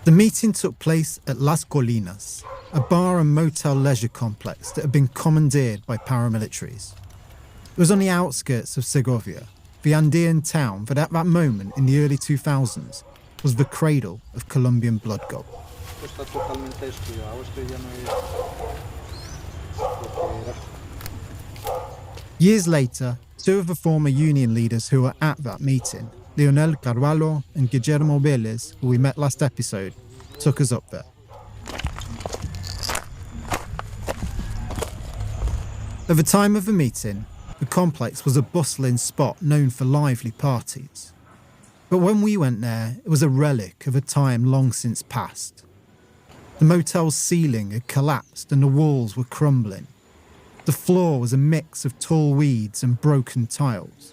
The meeting took place at Las Colinas, a bar and motel leisure complex that had been commandeered by paramilitaries. It was on the outskirts of Segovia, the Andean town that at that moment in the early 2000s was the cradle of Colombian blood gold. Years later, two of the former union leaders who were at that meeting, Leonel Carvalho and Guillermo Vélez, who we met last episode, took us up there. At the time of the meeting, the complex was a bustling spot known for lively parties. But when we went there, it was a relic of a time long since past. The motel's ceiling had collapsed and the walls were crumbling. The floor was a mix of tall weeds and broken tiles.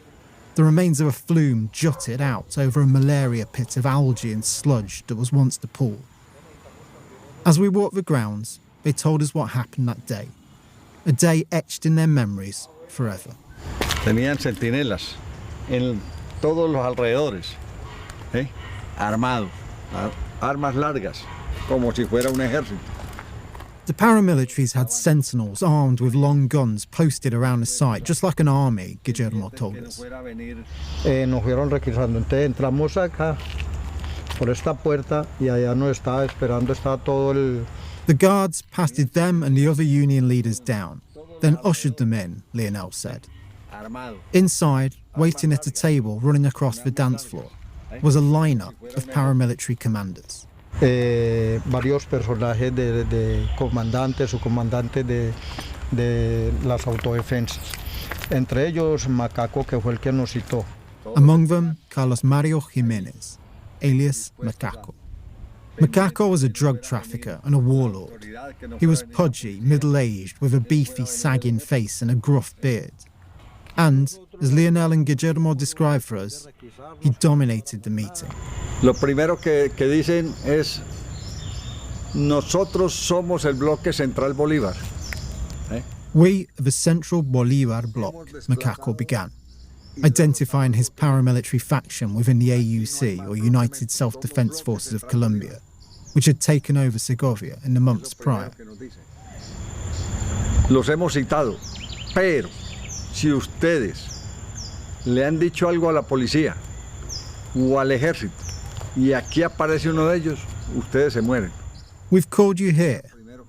The remains of a flume jutted out over a malaria pit of algae and sludge that was once the pool. As we walked the grounds, they told us what happened that day. A day etched in their memories forever. Tenían centinelas en todos los alrededores, armados, armas largas, como si fuera un ejército. The paramilitaries had sentinels armed with long guns posted around the site, just like an army, Guillermo told us. Nos fueron requisando, entonces entramos acá por esta puerta y allá nos estaba esperando, estaba todo el... The guards passed them and the other union leaders down, then ushered them in, Leonel said. Inside, waiting at a table running across the dance floor, was a lineup of paramilitary commanders. Varios personajes de comandantes o comandantes de las autodefensas. Entre ellos, Macaco, que fue el que nos citó. Among them, Carlos Mario Jimenez, alias Macaco. Macaco was a drug trafficker and a warlord. He was pudgy, middle-aged, with a beefy, sagging face and a gruff beard. And, as Leonel and Guillermo described for us, he dominated the meeting. Lo primero que dicen es, nosotros somos el bloque central Bolívar. We are the Central Bolivar bloc, Macaco began, identifying his paramilitary faction within the AUC, or United Self-Defense Forces of Colombia, which had taken over Segovia in the months prior. Los hemos citado, pero si ustedes le han dicho algo a la policía o al ejército y aquí aparece uno de ellos, ustedes se mueren. We've called you here,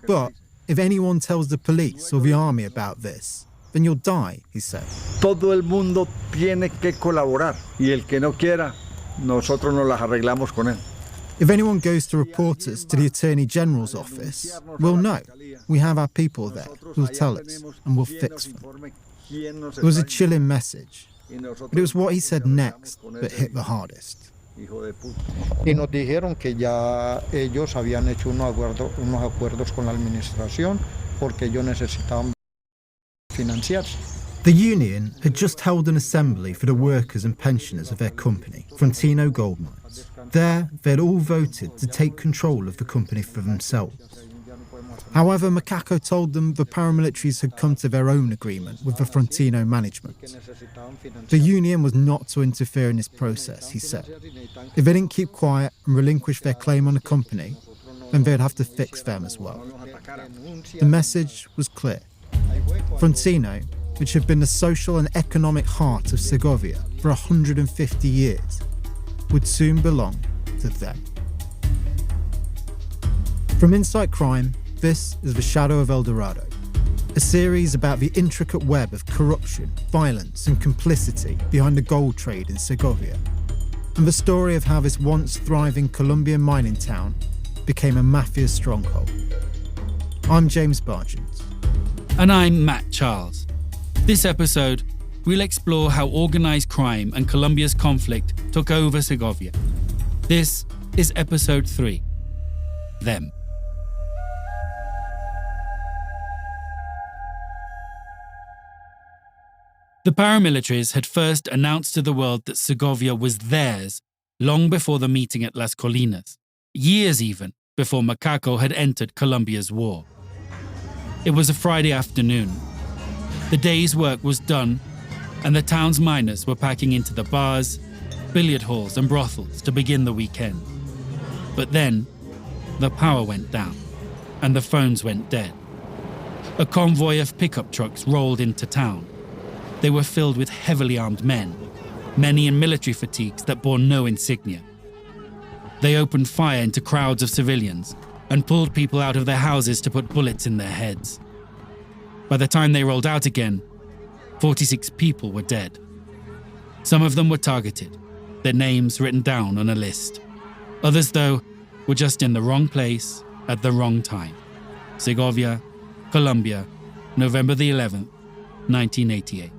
but if anyone tells the police or the army about this, then you'll die, he said. Todo el mundo tiene que colaborar y el que no quiera, nosotros nos las arreglamos con él. If anyone goes to report us to the Attorney General's office, we'll know. We have our people there who'll tell us and we'll fix them. It was a chilling message, but it was what he said next that hit the hardest. Y nos dijeron que ya ellos habían hecho unos acuerdos con la administración porque ellos necesitaban financiarse. The union had just held an assembly for the workers and pensioners of their company, Frontino Gold Mines. There, they'd all voted to take control of the company for themselves. However, Macaco told them the paramilitaries had come to their own agreement with the Frontino management. The union was not to interfere in this process, he said. If they didn't keep quiet and relinquish their claim on the company, then they'd have to fix them as well. The message was clear. Frontino, which had been the social and economic heart of Segovia for 150 years, would soon belong to them. From Insight Crime, this is The Shadow of El Dorado, a series about the intricate web of corruption, violence and complicity behind the gold trade in Segovia, and the story of how this once thriving Colombian mining town became a mafia stronghold. I'm James Bargent. And I'm Matt Charles. This episode, we'll explore how organised crime and Colombia's conflict took over Segovia. This is episode 3, Them. The paramilitaries had first announced to the world that Segovia was theirs long before the meeting at Las Colinas, years even before Macaco had entered Colombia's war. It was a Friday afternoon. The day's work was done, and the town's miners were packing into the bars, billiard halls and brothels to begin the weekend. But then, the power went down and the phones went dead. A convoy of pickup trucks rolled into town. They were filled with heavily armed men, many in military fatigues that bore no insignia. They opened fire into crowds of civilians and pulled people out of their houses to put bullets in their heads. By the time they rolled out again, 46 people were dead. Some of them were targeted, their names written down on a list. Others, though, were just in the wrong place at the wrong time. Segovia, Colombia, November the 11th, 1988.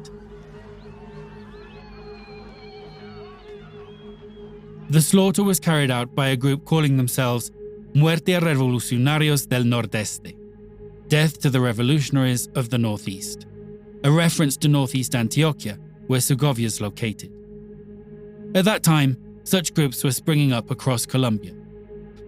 The slaughter was carried out by a group calling themselves Muerte a Revolucionarios del Nordeste, Death to the Revolutionaries of the Northeast, a reference to northeast Antioquia, where Segovia is located. At that time, such groups were springing up across Colombia.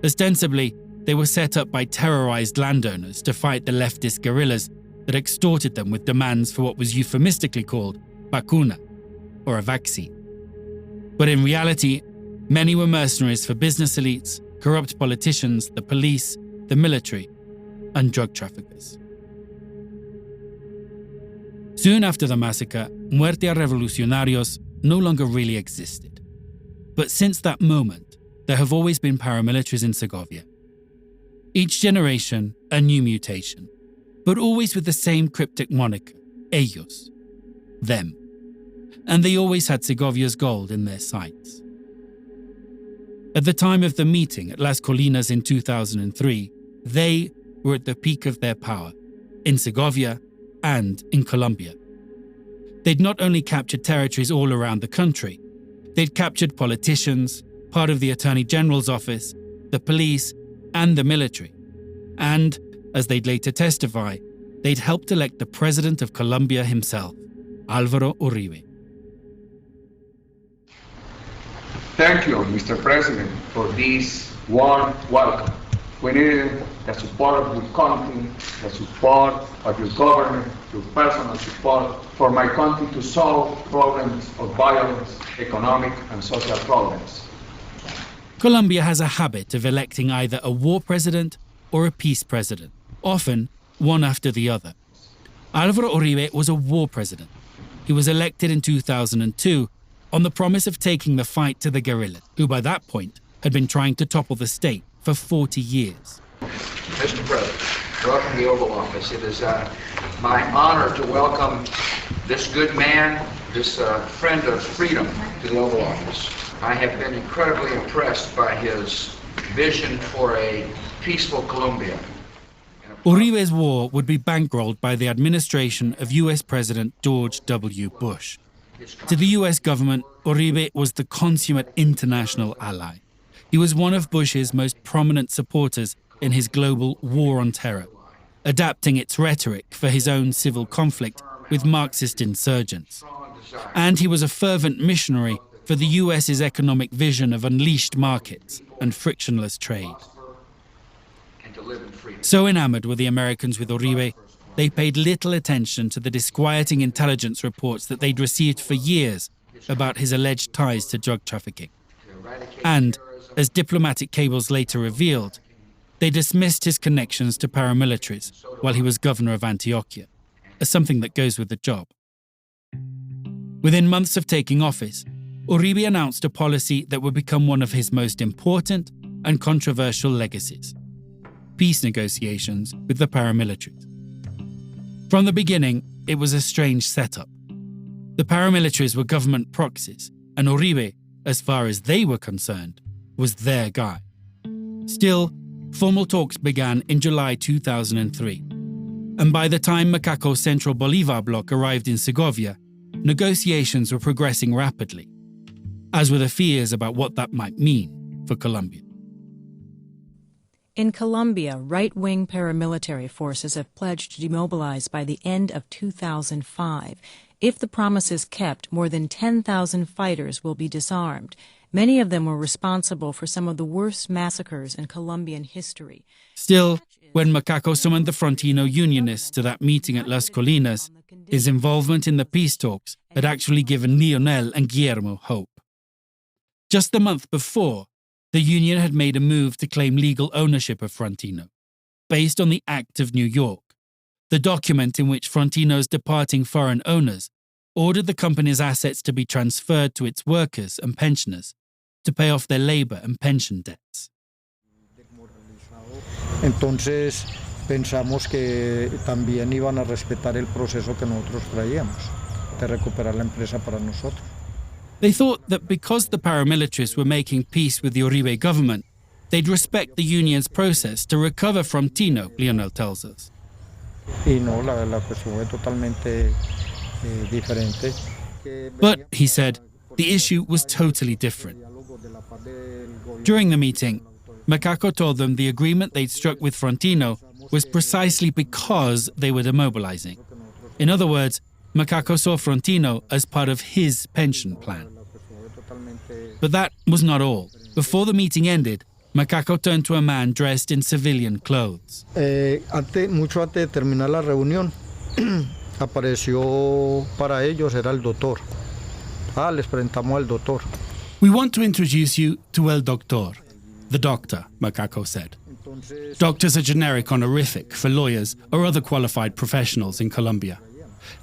Ostensibly, they were set up by terrorized landowners to fight the leftist guerrillas that extorted them with demands for what was euphemistically called vacuna, or a vaccine. But in reality, many were mercenaries for business elites, corrupt politicians, the police, the military, and drug traffickers. Soon after the massacre, Muerte a Revolucionarios no longer really existed. But since that moment, there have always been paramilitaries in Segovia. Each generation, a new mutation, but always with the same cryptic moniker, ellos, them. And they always had Segovia's gold in their sights. At the time of the meeting at Las Colinas in 2003, they were at the peak of their power, in Segovia and in Colombia. They'd not only captured territories all around the country, they'd captured politicians, part of the Attorney General's office, the police, and the military. And, as they'd later testify, they'd helped elect the president of Colombia himself, Álvaro Uribe. Thank you, Mr. President, for this warm welcome. We needed the support of your country, the support of your government, your personal support for my country to solve problems of violence, economic and social problems. Colombia has a habit of electing either a war president or a peace president, often one after the other. Álvaro Uribe was a war president. He was elected in 2002 on the promise of taking the fight to the guerrillas, who by that point had been trying to topple the state for 40 years. Mr. President, welcome to the Oval Office. It is my honor to welcome this good man, this friend of freedom, to the Oval Office. I have been incredibly impressed by his vision for a peaceful Colombia. Uribe's war would be bankrolled by the administration of US President George W. Bush. To the US government, Uribe was the consummate international ally. He was one of Bush's most prominent supporters in his global war on terror, adapting its rhetoric for his own civil conflict with Marxist insurgents. And he was a fervent missionary for the US's economic vision of unleashed markets and frictionless trade. So enamored were the Americans with Uribe, they paid little attention to the disquieting intelligence reports that they'd received for years about his alleged ties to drug trafficking. And, as diplomatic cables later revealed, they dismissed his connections to paramilitaries while he was governor of Antioquia, as something that goes with the job. Within months of taking office, Uribe announced a policy that would become one of his most important and controversial legacies: peace negotiations with the paramilitaries. From the beginning, it was a strange setup. The paramilitaries were government proxies, and Uribe, as far as they were concerned, was their guy. Still, formal talks began in July 2003, and by the time Macaco's Central Bolivar bloc arrived in Segovia, negotiations were progressing rapidly, as were the fears about what that might mean for Colombia. In Colombia, right-wing paramilitary forces have pledged to demobilize by the end of 2005. If the promise is kept, more than 10,000 fighters will be disarmed. Many of them were responsible for some of the worst massacres in Colombian history. Still, when Macaco summoned the Frontino unionists to that meeting at Las Colinas, his involvement in the peace talks had actually given Lionel and Guillermo hope. Just the month before, the union had made a move to claim legal ownership of Frontino, based on the Act of New York, the document in which Frontino's departing foreign owners ordered the company's assets to be transferred to its workers and pensioners to pay off their labor and pension debts. Entonces pensamos que también iban a respetar el proceso que nosotros traíamos de recuperar la empresa para nosotros. They thought that because the paramilitaries were making peace with the Uribe government, they'd respect the union's process to recover Frontino, Lionel tells us. Y no, la cuestión fue totalmente diferente. But, he said, the issue was totally different. During the meeting, Macaco told them the agreement they'd struck with Frontino was precisely because they were demobilizing. In other words, Macaco saw Frontino as part of his pension plan. But that was not all. Before the meeting ended, Macaco turned to a man dressed in civilian clothes. Mucho antes de terminar la reunión, apareció para ellos, era el doctor. Les presentamos al doctor. We want to introduce you to El Doctor, the doctor, Macaco said. Doctor's a generic honorific for lawyers or other qualified professionals in Colombia.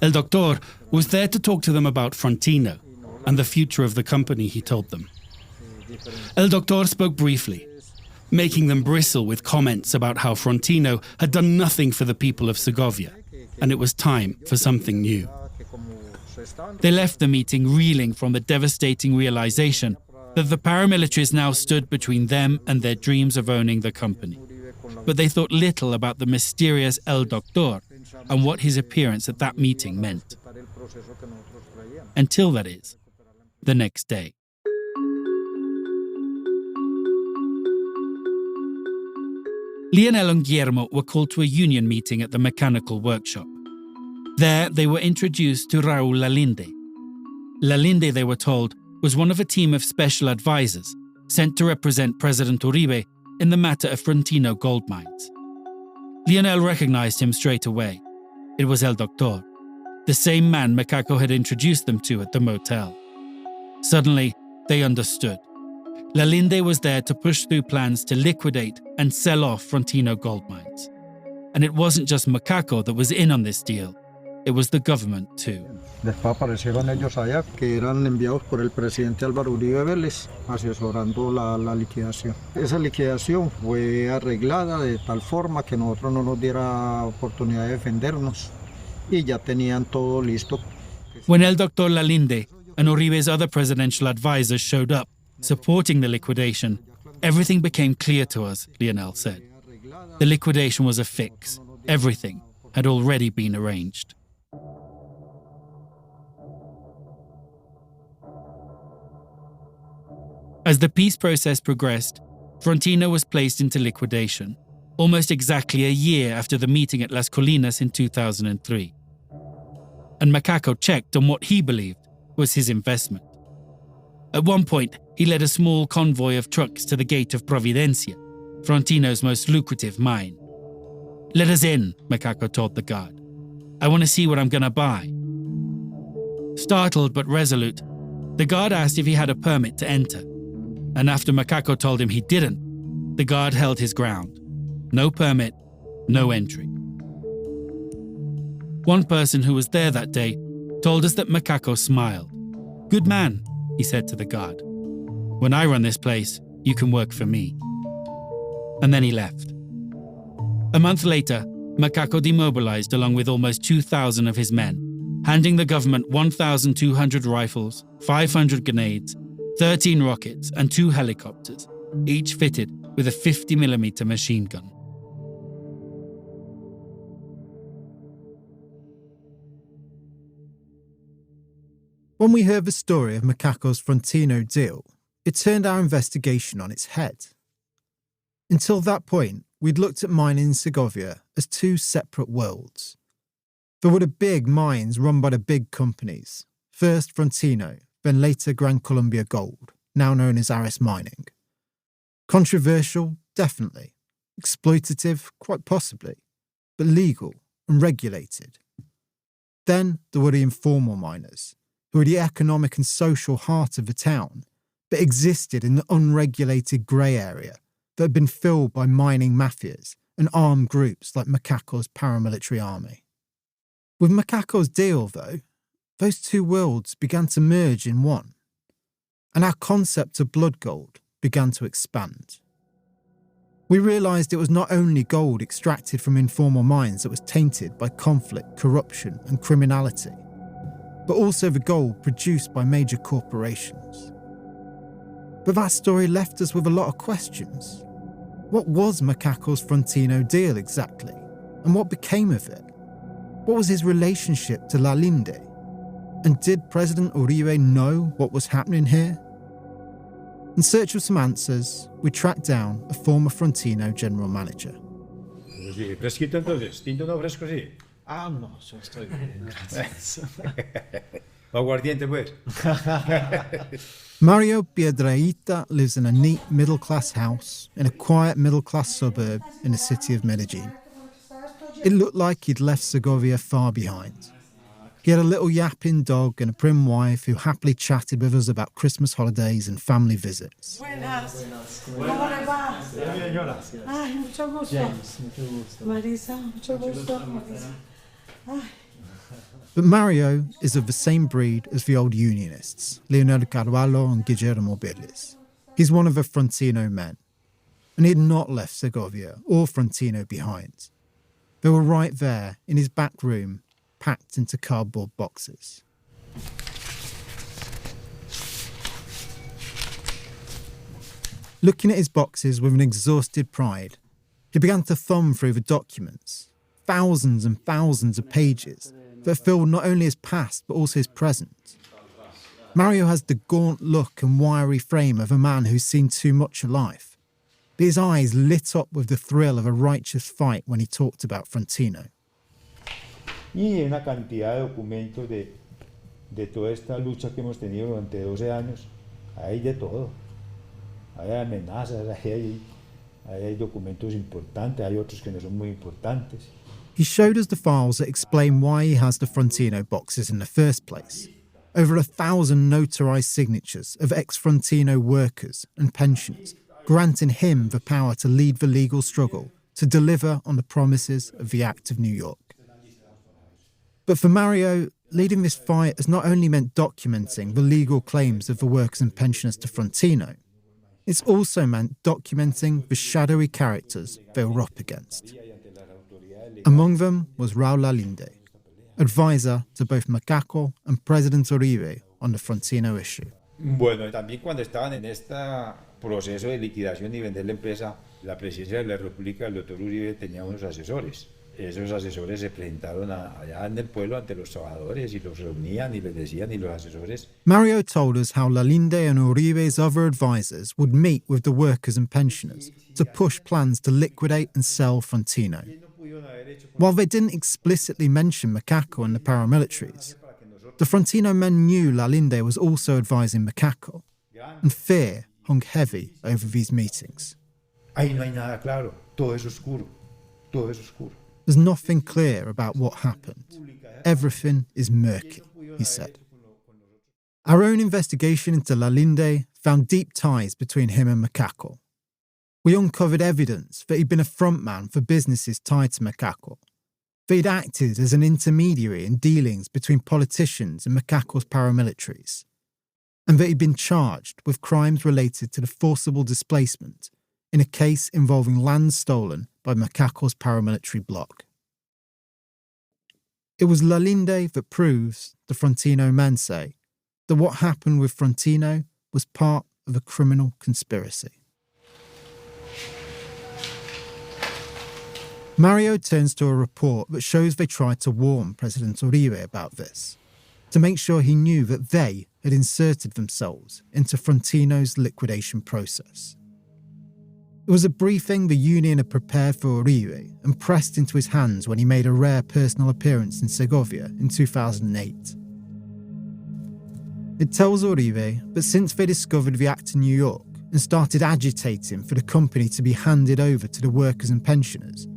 El Doctor was there to talk to them about Frontino and the future of the company, he told them. El Doctor spoke briefly, making them bristle with comments about how Frontino had done nothing for the people of Segovia, and it was time for something new. They left the meeting reeling from the devastating realization that the paramilitaries now stood between them and their dreams of owning the company. But they thought little about the mysterious El Doctor and what his appearance at that meeting meant. Until, that is, the next day. Lionel and Guillermo were called to a union meeting at the mechanical workshop. There, they were introduced to Raúl Lalinde. Lalinde, they were told, was one of a team of special advisors sent to represent President Uribe in the matter of Frontino gold mines. Lionel recognized him straight away. It was El Doctor, the same man Macaco had introduced them to at the motel. Suddenly, they understood. Lalinde was there to push through plans to liquidate and sell off Frontino gold mines. And it wasn't just Macaco that was in on this deal. It was the government too. Después aparecieron ellos allá, que eran enviados por el presidente Álvaro Uribe Vélez, asesorando la liquidación. Esa liquidación fue arreglada de tal forma que nosotros no nos diera oportunidad de defendernos y ya tenían todo listo. When El Doctor Lalinde and Uribe's other presidential advisors showed up, supporting the liquidation, everything became clear to us, Lionel said. The liquidation was a fix. Everything had already been arranged. As the peace process progressed, Frontino was placed into liquidation, almost exactly a year after the meeting at Las Colinas in 2003. And Macaco checked on what he believed was his investment. At one point, he led a small convoy of trucks to the gate of Providencia, Frontino's most lucrative mine. "Let us in," Macaco told the guard. "I want to see what I'm going to buy." Startled but resolute, the guard asked if he had a permit to enter. And after Macaco told him he didn't, the guard held his ground. No permit, no entry. One person who was there that day told us that Macaco smiled. "Good man," he said to the guard. "When I run this place, you can work for me." And then he left. A month later, Macaco demobilized along with almost 2,000 of his men, handing the government 1,200 rifles, 500 grenades, 13 rockets and 2 helicopters, each fitted with a 50mm machine gun. When we heard the story of Macaco's Frontino deal, it turned our investigation on its head. Until that point, we'd looked at mining in Segovia as two separate worlds. There were the big mines run by the big companies, first Frontino, then later Gran Colombia Gold, now known as Aris Mining. Controversial, definitely. Exploitative, quite possibly. But legal and regulated. Then there were the informal miners, who were the economic and social heart of the town, but existed in the unregulated grey area that had been filled by mining mafias and armed groups like Macaco's paramilitary army. With Macaco's deal, though, those two worlds began to merge in one, and our concept of blood gold began to expand. We realised it was not only gold extracted from informal mines that was tainted by conflict, corruption and criminality, but also the gold produced by major corporations. But that story left us with a lot of questions. What was Macaco's Frontino deal exactly? And what became of it? What was his relationship to Lalinde? And did President Uribe know what was happening here? In search of some answers, we tracked down a former Frontino general manager. Fresquito entonces, tinto no fresco sí. Ah, no, yo estoy bien, gracias. Aguardiente pues. Mario Piedrahita lives in a neat middle-class house in a quiet middle-class suburb in the city of Medellin. It looked like he'd left Segovia far behind. He had a little yapping dog and a prim wife who happily chatted with us about Christmas holidays and family visits. Buenas. ¿Cómo le va? Ay, mucho gusto. Marisa, mucho gusto. Marisa. Ay. But Mario is of the same breed as the old Unionists, Leonel Carvalho and Guillermo Birles. He's one of the Frontino men, and he had not left Segovia or Frontino behind. They were right there in his back room, packed into cardboard boxes. Looking at his boxes with an exhausted pride, he began to thumb through the documents, thousands and thousands of pages that filled not only his past but also his present. Mario has the gaunt look and wiry frame of a man who's seen too much of life, but his eyes lit up with the thrill of a righteous fight when he talked about Frontino. Y una cantidad de documentos de toda esta lucha que hemos tenido durante 12 años. Hay de todo. Hay amenazas, hay documentos importantes, hay otros que no son muy importantes. He showed us the files that explain why he has the Frontino boxes in the first place. Over 1,000 notarized signatures of ex-Frontino workers and pensioners, granting him the power to lead the legal struggle to deliver on the promises of the Act of New York. But for Mario, leading this fight has not only meant documenting the legal claims of the workers and pensioners to Frontino, it's also meant documenting the shadowy characters they were up against. Among them was Raul Lalinde, advisor to both Macaco and President Uribe on the Frontino issue. Bueno, también cuando estaban en este proceso de liquidación y vender la empresa, la presidencia de la República, el doctor Uribe tenía unos asesores. Esos asesores se presentaron allá en el pueblo ante los trabajadores y los reunían y les decían, y los asesores. Mario told us how Lalinde and Uribe's other advisors would meet with the workers and pensioners to push plans to liquidate and sell Frontino. While they didn't explicitly mention Macaco and the paramilitaries, the Frontino men knew Lalinde was also advising Macaco, and fear hung heavy over these meetings. Ahí no hay nada claro, todo es oscuro, todo es oscuro. There's nothing clear about what happened. Everything is murky, he said. Our own investigation into Lalinde found deep ties between him and Macaco. We uncovered evidence that he'd been a frontman for businesses tied to Macaco, that he'd acted as an intermediary in dealings between politicians and Macaco's paramilitaries, and that he'd been charged with crimes related to the forcible displacement in a case involving land stolen by Macaco's paramilitary bloc. It was Lalinde that proves, the Frontino men say, that what happened with Frontino was part of a criminal conspiracy. Mario turns to a report that shows they tried to warn President Uribe about this, to make sure he knew that they had inserted themselves into Frontino's liquidation process. It was a briefing the union had prepared for Uribe and pressed into his hands when he made a rare personal appearance in Segovia in 2008. It tells Uribe that since they discovered the Act in New York and started agitating for the company to be handed over to the workers and pensioners,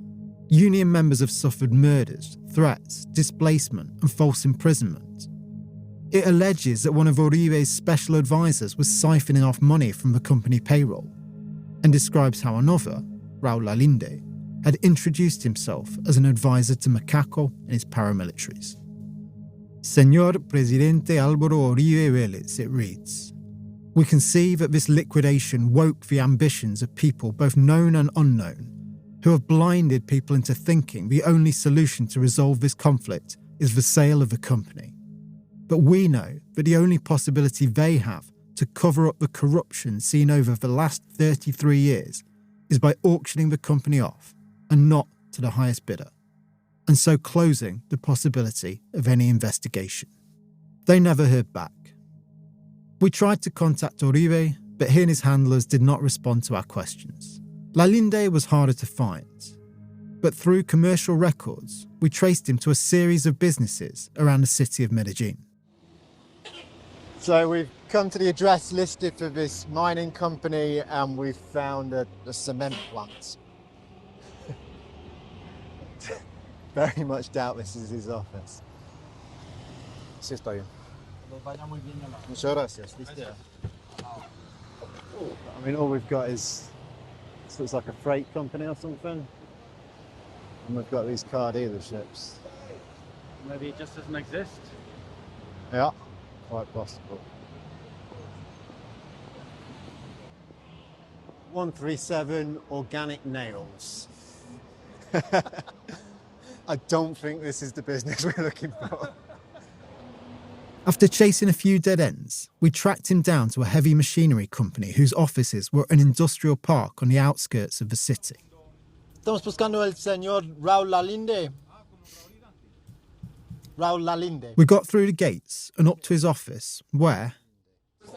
union members have suffered murders, threats, displacement and false imprisonment. It alleges that one of Uribe's special advisors was siphoning off money from the company payroll, and describes how another, Raul Lalinde, had introduced himself as an advisor to Macaco and his paramilitaries. Señor Presidente Álvaro Uribe Vélez, it reads. We can see that this liquidation woke the ambitions of people both known and unknown, who have blinded people into thinking the only solution to resolve this conflict is the sale of the company. But we know that the only possibility they have to cover up the corruption seen over the last 33 years is by auctioning the company off and not to the highest bidder, and so closing the possibility of any investigation. They never heard back. We tried to contact Uribe, but he and his handlers did not respond to our questions. Lalinde was harder to find, but through commercial records, we traced him to a series of businesses around the city of Medellin. So we've come to the address listed for this mining company and we've found a cement plant. Very much doubt this is his office. Sí, está bien. Muchas gracias. I mean, all we've got is, this looks like a freight company or something. And we've got these car dealerships. Maybe it just doesn't exist. Yeah, quite possible. 137 organic nails. I don't think this is the business we're looking for. After chasing a few dead ends, we tracked him down to a heavy machinery company whose offices were an industrial park on the outskirts of the city. Estamos buscando el señor Raul Lalinde. Raul Lalinde. We got through the gates and up to his office, where...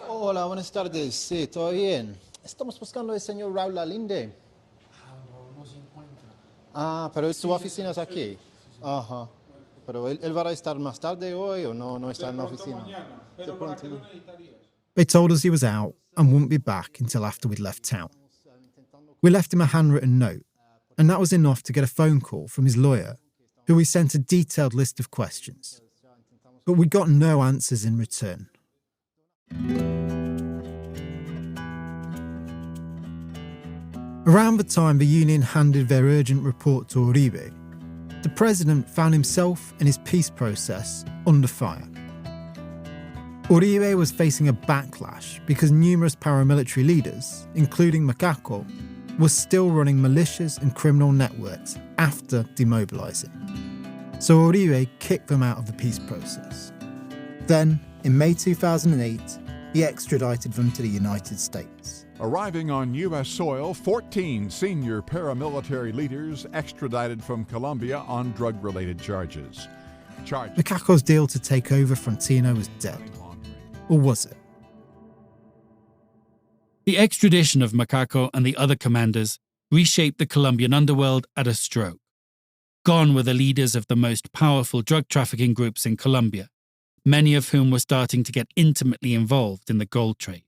Hola, buenas tardes. Sí, todo bien. Estamos buscando el señor Raul Lalinde. Ah, pero su oficina es aquí. Ajá. Pero él va a estar más tarde hoy o no está en la oficina. They told us he was out and wouldn't be back until after we'd left town. We left him a handwritten note, and that was enough to get a phone call from his lawyer, who we sent a detailed list of questions. But we got no answers in return. Around the time the union handed their urgent report to Uribe, the president found himself and his peace process under fire. Uribe was facing a backlash because numerous paramilitary leaders, including Macaco, were still running militias and criminal networks after demobilizing. So Uribe kicked them out of the peace process. Then, in May 2008, he extradited them to the United States. Arriving on U.S. soil, 14 senior paramilitary leaders extradited from Colombia on drug-related charges. Macaco's deal to take over Frontino was dead. Or was it? The extradition of Macaco and the other commanders reshaped the Colombian underworld at a stroke. Gone were the leaders of the most powerful drug trafficking groups in Colombia, many of whom were starting to get intimately involved in the gold trade.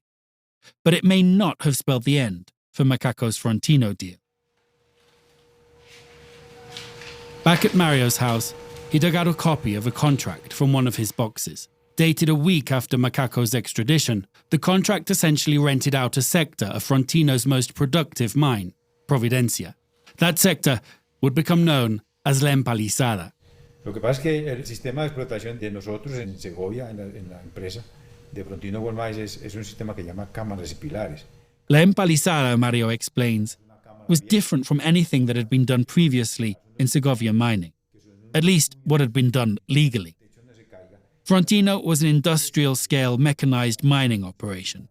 But it may not have spelled the end for Macaco's Frontino deal. Back at Mario's house, he dug out a copy of a contract from one of his boxes. Dated a week after Macaco's extradition, the contract essentially rented out a sector of Frontino's most productive mine, Providencia. That sector would become known as La Empalizada. Lo que pasa es que el sistema de explotación de nosotros en Segovia, en la empresa de Frontino Gold Mines, es un sistema que llama cámaras y pilares. La Empalizada, Mario explains, was different from anything that had been done previously in Segovia mining, at least what had been done legally. Frontino was an industrial-scale mechanized mining operation.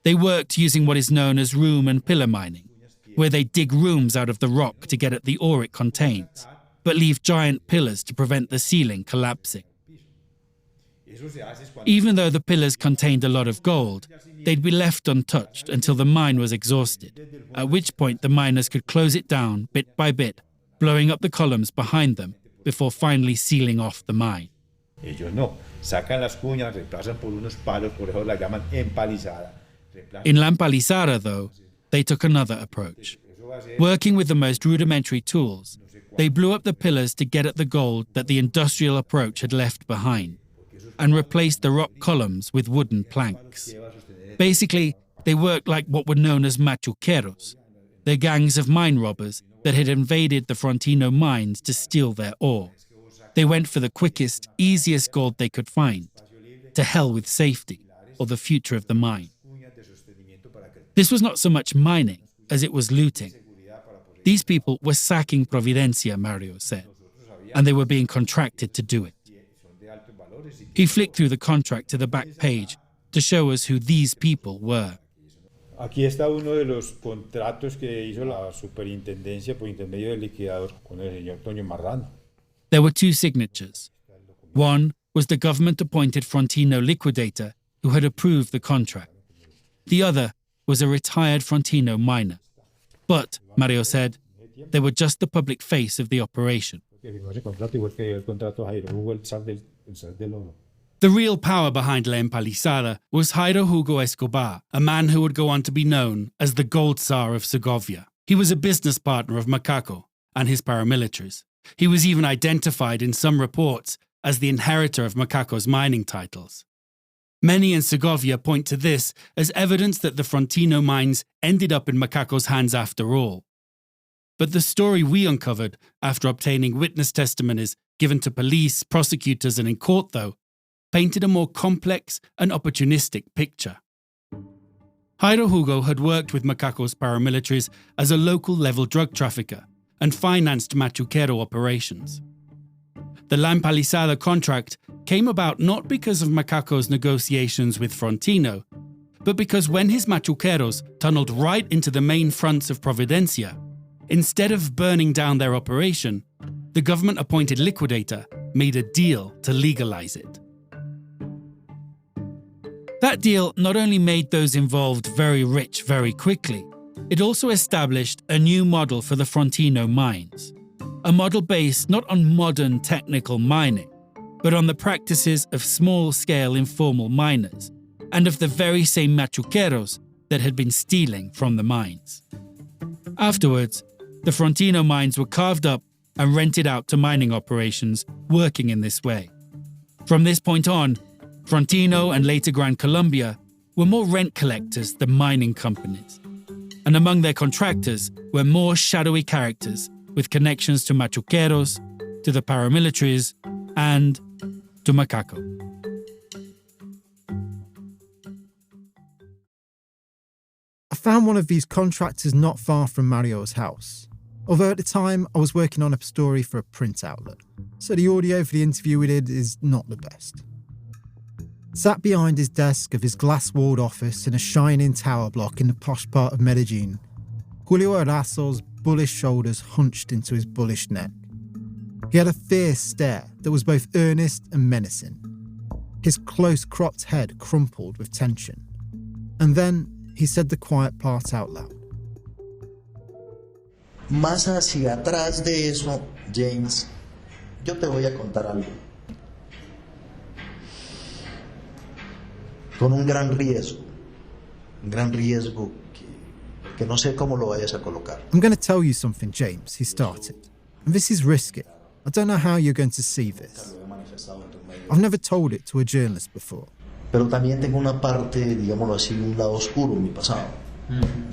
They worked using what is known as room and pillar mining, where they dig rooms out of the rock to get at the ore it contains, but leave giant pillars to prevent the ceiling collapsing. Even though the pillars contained a lot of gold, they'd be left untouched until the mine was exhausted, at which point the miners could close it down bit by bit, blowing up the columns behind them before finally sealing off the mine. Ellos no, sacan las cuñas, reemplazan por unos palos, por eso la llaman empalizada. In La Empalizada, though, they took another approach. Working with the most rudimentary tools, they blew up the pillars to get at the gold that the industrial approach had left behind. and replaced the rock columns with wooden planks. Basically, they worked like what were known as machuqueros, the gangs of mine robbers that had invaded the Frontino mines to steal their ore. They went for the quickest, easiest gold they could find. To hell with safety, or the future of the mine. This was not so much mining as it was looting. These people were sacking Providencia, Mario said, and they were being contracted to do it. He flicked through the contract to the back page to show us who these people were. Aquí está uno de los contratos que hizo la superintendencia por intermedio del liquidador con el señor Toño Marrano. There were two signatures. One was the government-appointed Frontino liquidator who had approved the contract. The other was a retired Frontino miner. But, Mario said, they were just the public face of the operation. The real power behind La Empalizada was Jairo Hugo Escobar, a man who would go on to be known as the Gold Tsar of Segovia. He was a business partner of Macaco and his paramilitaries. He was even identified in some reports as the inheritor of Macaco's mining titles. Many in Segovia point to this as evidence that the Frontino mines ended up in Macaco's hands after all. But the story we uncovered after obtaining witness testimonies given to police, prosecutors, and in court, though, painted a more complex and opportunistic picture. Jairo Hugo had worked with Macaco's paramilitaries as a local-level drug trafficker and financed machuquero operations. The La Empalizada contract came about not because of Macaco's negotiations with Frontino, but because when his machuqueros tunneled right into the main fronts of Providencia, instead of burning down their operation, the government-appointed liquidator made a deal to legalize it. That deal not only made those involved very rich very quickly, it also established a new model for the Frontino mines. A model based not on modern technical mining, but on the practices of small-scale informal miners, and of the very same machuqueros that had been stealing from the mines. Afterwards, the Frontino mines were carved up and rented out to mining operations working in this way. From this point on, Frontino and later Gran Colombia were more rent collectors than mining companies. And among their contractors were more shadowy characters with connections to machuqueros, to the paramilitaries, and to Macaco. I found one of these contractors not far from Mario's house. Although at the time I was working on a story for a print outlet, so the audio for the interview we did is not the best. Sat behind his desk of his glass-walled office in a shining tower block in the posh part of Medellin, Julio Erazo's bullish shoulders hunched into his bullish neck. He had a fierce stare that was both earnest and menacing. His close-cropped head crumpled with tension. And then he said the quiet part out loud. Más hacia atrás de eso, James, yo te voy a contar algo. Con un gran riesgo que no sé cómo lo vayas a colocar. I'm going to tell you something, James, he started. And this is risky. I don't know how you're going to see this. I've never told it to a journalist before. Pero también tengo una parte, digámoslo así, un lado oscuro en mi pasado.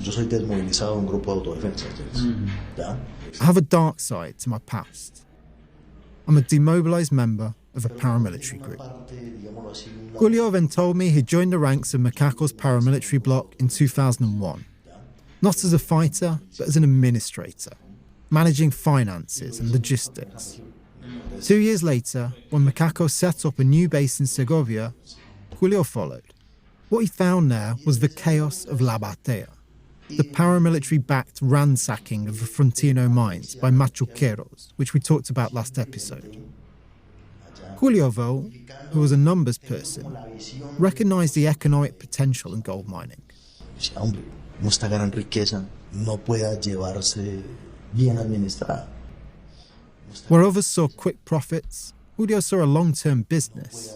Yo soy desmovilizado de un grupo de autodefensa. ¿Ya? I have a dark side to my past. I'm a demobilised member of a paramilitary group. Julio then told me he joined the ranks of Macaco's paramilitary bloc in 2001. Not as a fighter, but as an administrator, managing finances and logistics. 2 years later, when Macaco set up a new base in Segovia, Julio followed. What he found there was the chaos of La Batea, the paramilitary-backed ransacking of the Frontino mines by machuqueros, which we talked about last episode. Julio, though, who was a numbers person, recognised the economic potential in gold mining. Nuestra gran riqueza no pueda llevarse bien administrada. Where others saw quick profits, Julio saw a long-term business.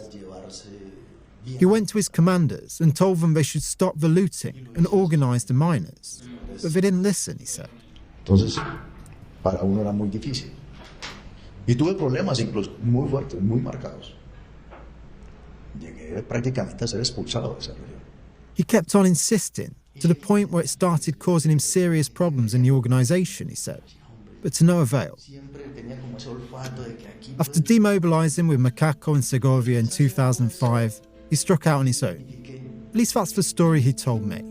He went to his commanders and told them they should stop the looting and organise the miners. But they didn't listen, he said. Entonces, para uno era muy difícil. Y tuve problemas incluso muy fuertes, muy marcados. Llegué prácticamente a ser expulsado de esa región. He kept on insisting, to the point where it started causing him serious problems in the organisation, he said, but to no avail. After demobilising with Macaco in Segovia in 2005, he struck out on his own. At least that's the story he told me.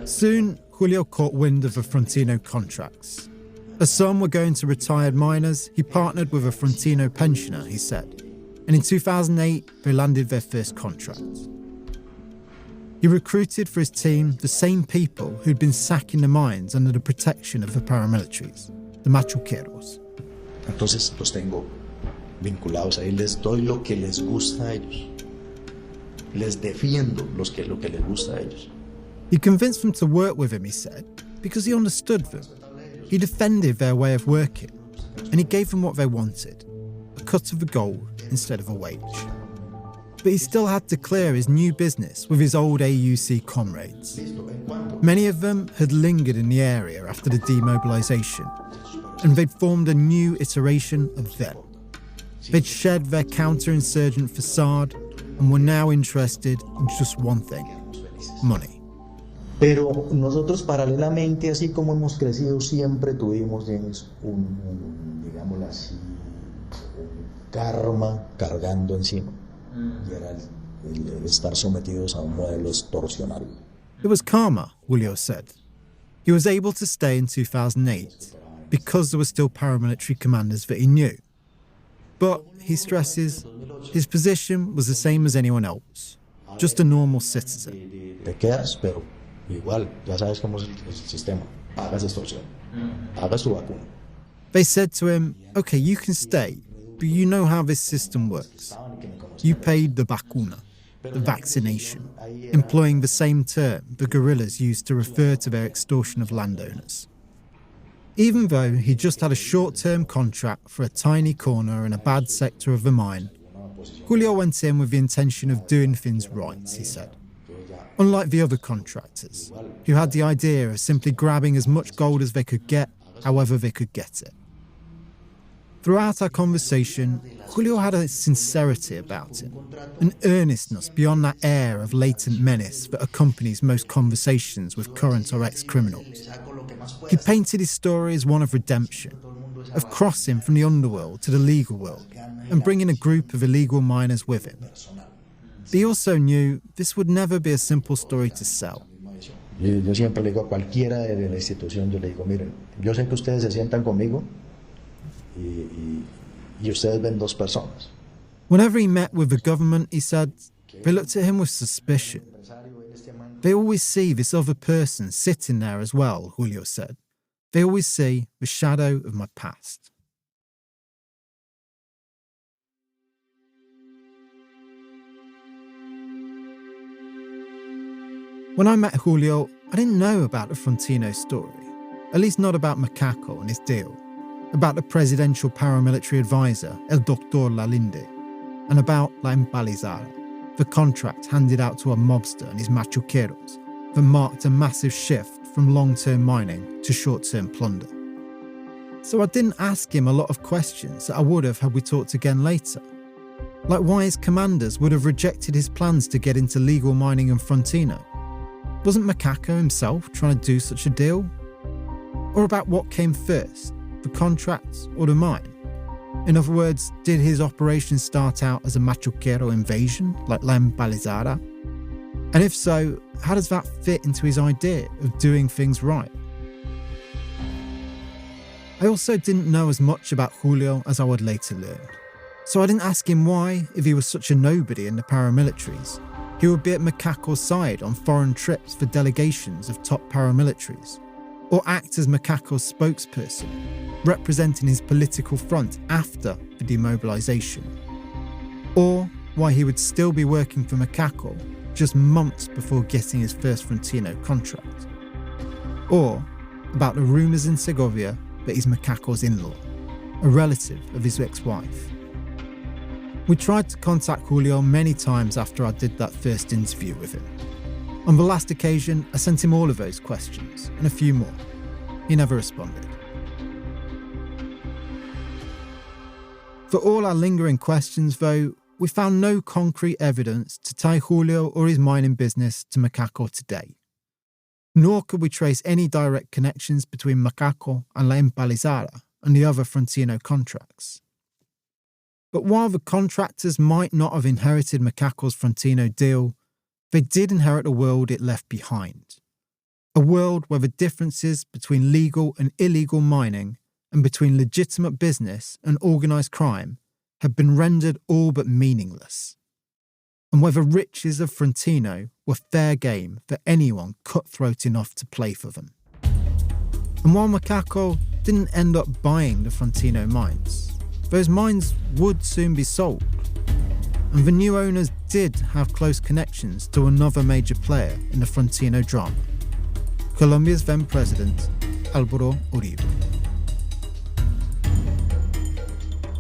Soon, Julio caught wind of the Frontino contracts. As some were going to retired miners, he partnered with a Frontino pensioner, he said, and in 2008 they landed their first contract. He recruited for his team the same people who'd been sacking the mines under the protection of the paramilitaries, the machuqueros. Entonces los tengo vinculados ahí, les doy lo que les gusta a ellos. Les defiendo lo que les gusta a ellos. He convinced them to work with him, he said, because he understood them. He defended their way of working, and he gave them what they wanted, a cut of the gold instead of a wage. But he still had to clear his new business with his old AUC comrades. Many of them had lingered in the area after the demobilisation, and they'd formed a new iteration of them. They'd shed their counter-insurgent facade and were now interested in just one thing: money. Pero nosotros paralelamente, así como hemos crecido, siempre tuvimos, James, digámoslo así, un karma cargando encima. Y era el estar sometidos a un modelo extorsionario. It was karma, Julio said. He was able to stay in 2008 because there were still paramilitary commanders that he knew. But, he stresses, his position was the same as anyone else, just a normal citizen. Te quedas, pero igual, ya sabes cómo es el sistema. Hagas extorsión. Hagas tu vacuna. They said to him, okay, you can stay, but you know how this system works. You paid the vacuna, the vaccination, employing the same term the guerrillas used to refer to their extortion of landowners. Even though he just had a short-term contract for a tiny corner in a bad sector of the mine, Julio went in with the intention of doing things right, he said. Unlike the other contractors, who had the idea of simply grabbing as much gold as they could get, however they could get it. Throughout our conversation, Julio had a sincerity about him, an earnestness beyond that air of latent menace that accompanies most conversations with current or ex-criminals. He painted his story as one of redemption, of crossing from the underworld to the legal world, and bringing a group of illegal miners with him. But he also knew this would never be a simple story to sell. Yo siempre le digo a cualquiera de la institución, yo le digo, miren, yo sé que ustedes se sientan conmigo, y ustedes ven dos personas. Whenever he met with the government, he said, they looked at him with suspicion. They always see this other person sitting there as well, Julio said. They always see the shadow of my past. When I met Julio, I didn't know about the Frontino story, at least not about Macaco and his deal, about the presidential paramilitary advisor, El Doctor Lalinde, and about La Empalizada, the contract handed out to a mobster and his machuqueros that marked a massive shift from long-term mining to short-term plunder. So I didn't ask him a lot of questions that I would have had we talked again later, like why his commanders would have rejected his plans to get into legal mining in Frontino. Wasn't Macaco himself trying to do such a deal? Or about what came first, the contracts or the mine? In other words, did his operation start out as a machuquero invasion like La Empalizada? And if so, how does that fit into his idea of doing things right? I also didn't know as much about Julio as I would later learn. So I didn't ask him why, if he was such a nobody in the paramilitaries, he would be at Macaco's side on foreign trips for delegations of top paramilitaries, or act as Macaco's spokesperson, representing his political front after the demobilisation, or why he would still be working for Macaco just months before getting his first Frontino contract, or about the rumours in Segovia that he's Macaco's in-law, a relative of his ex-wife. We tried to contact Julio many times after I did that first interview with him. On the last occasion, I sent him all of those questions, and a few more. He never responded. For all our lingering questions, though, we found no concrete evidence to tie Julio or his mining business to Macaco today. Nor could we trace any direct connections between Macaco and La Empalizada and the other Frontino contracts. But while the contractors might not have inherited Macaco's Frontino deal, they did inherit a world it left behind. A world where the differences between legal and illegal mining and between legitimate business and organised crime had been rendered all but meaningless, and where the riches of Frontino were fair game for anyone cutthroat enough to play for them. And while Macaco didn't end up buying the Frontino mines, those mines would soon be sold, and the new owners did have close connections to another major player in the Frontino drama, Colombia's then president, Álvaro Uribe.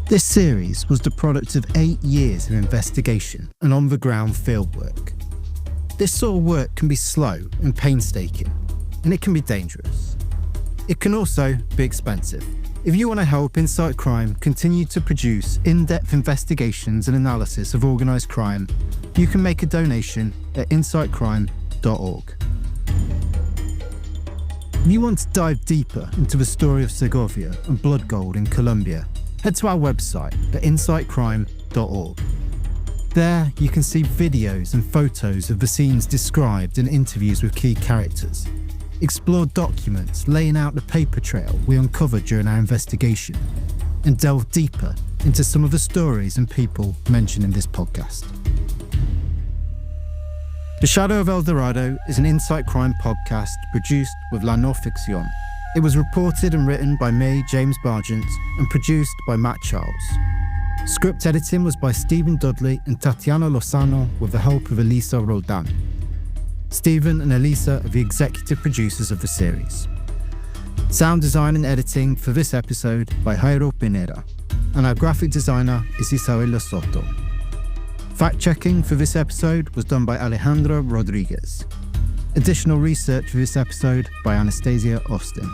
This series was the product of 8 years of investigation and on-the-ground fieldwork. This sort of work can be slow and painstaking, and it can be dangerous. It can also be expensive. If you want to help Insight Crime continue to produce in-depth investigations and analysis of organised crime, you can make a donation at insightcrime.org. If you want to dive deeper into the story of Segovia and blood gold in Colombia, head to our website at insightcrime.org. There you can see videos and photos of the scenes described in interviews with key characters, explore documents laying out the paper trail we uncovered during our investigation, and delve deeper into some of the stories and people mentioned in this podcast. The Shadow of El Dorado is an Insight Crime podcast produced with La No Ficción. It was reported and written by me, James Bargent, and produced by Matt Charles. Script editing was by Stephen Dudley and Tatiana Lozano with the help of Elisa Roldan. Stephen and Elisa are the executive producers of the series. Sound design and editing for this episode by Jairo Pineda, and our graphic designer is Isabella Soto. Fact-checking for this episode was done by Alejandra Rodriguez. Additional research for this episode by Anastasia Austin.